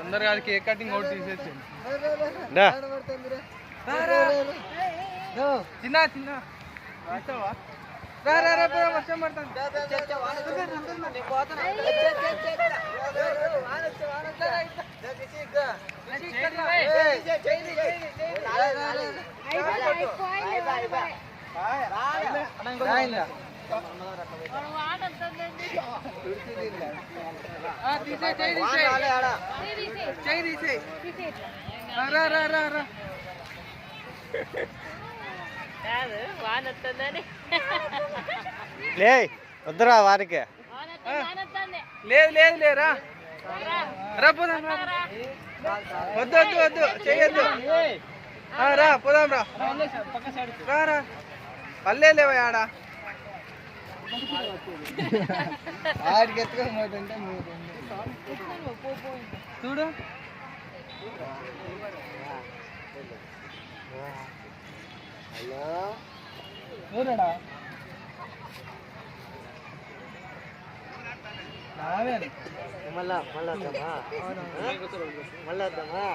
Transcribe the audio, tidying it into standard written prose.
తొందరగా cake cutting out తీసేసి చిన్న చిన్న వర్షం పడుతుంది లే వద్దురా వారికి లేదు లేదు లేరా రా పోదాం వద్దు వద్దు వద్దు చేయొద్దు రా పోదాం రా రా పల్లె లేవా ఆడ ఆడికి ఎత్తుకోమంటే చూడు ఎవరాడా మళ్ళా వద్దామా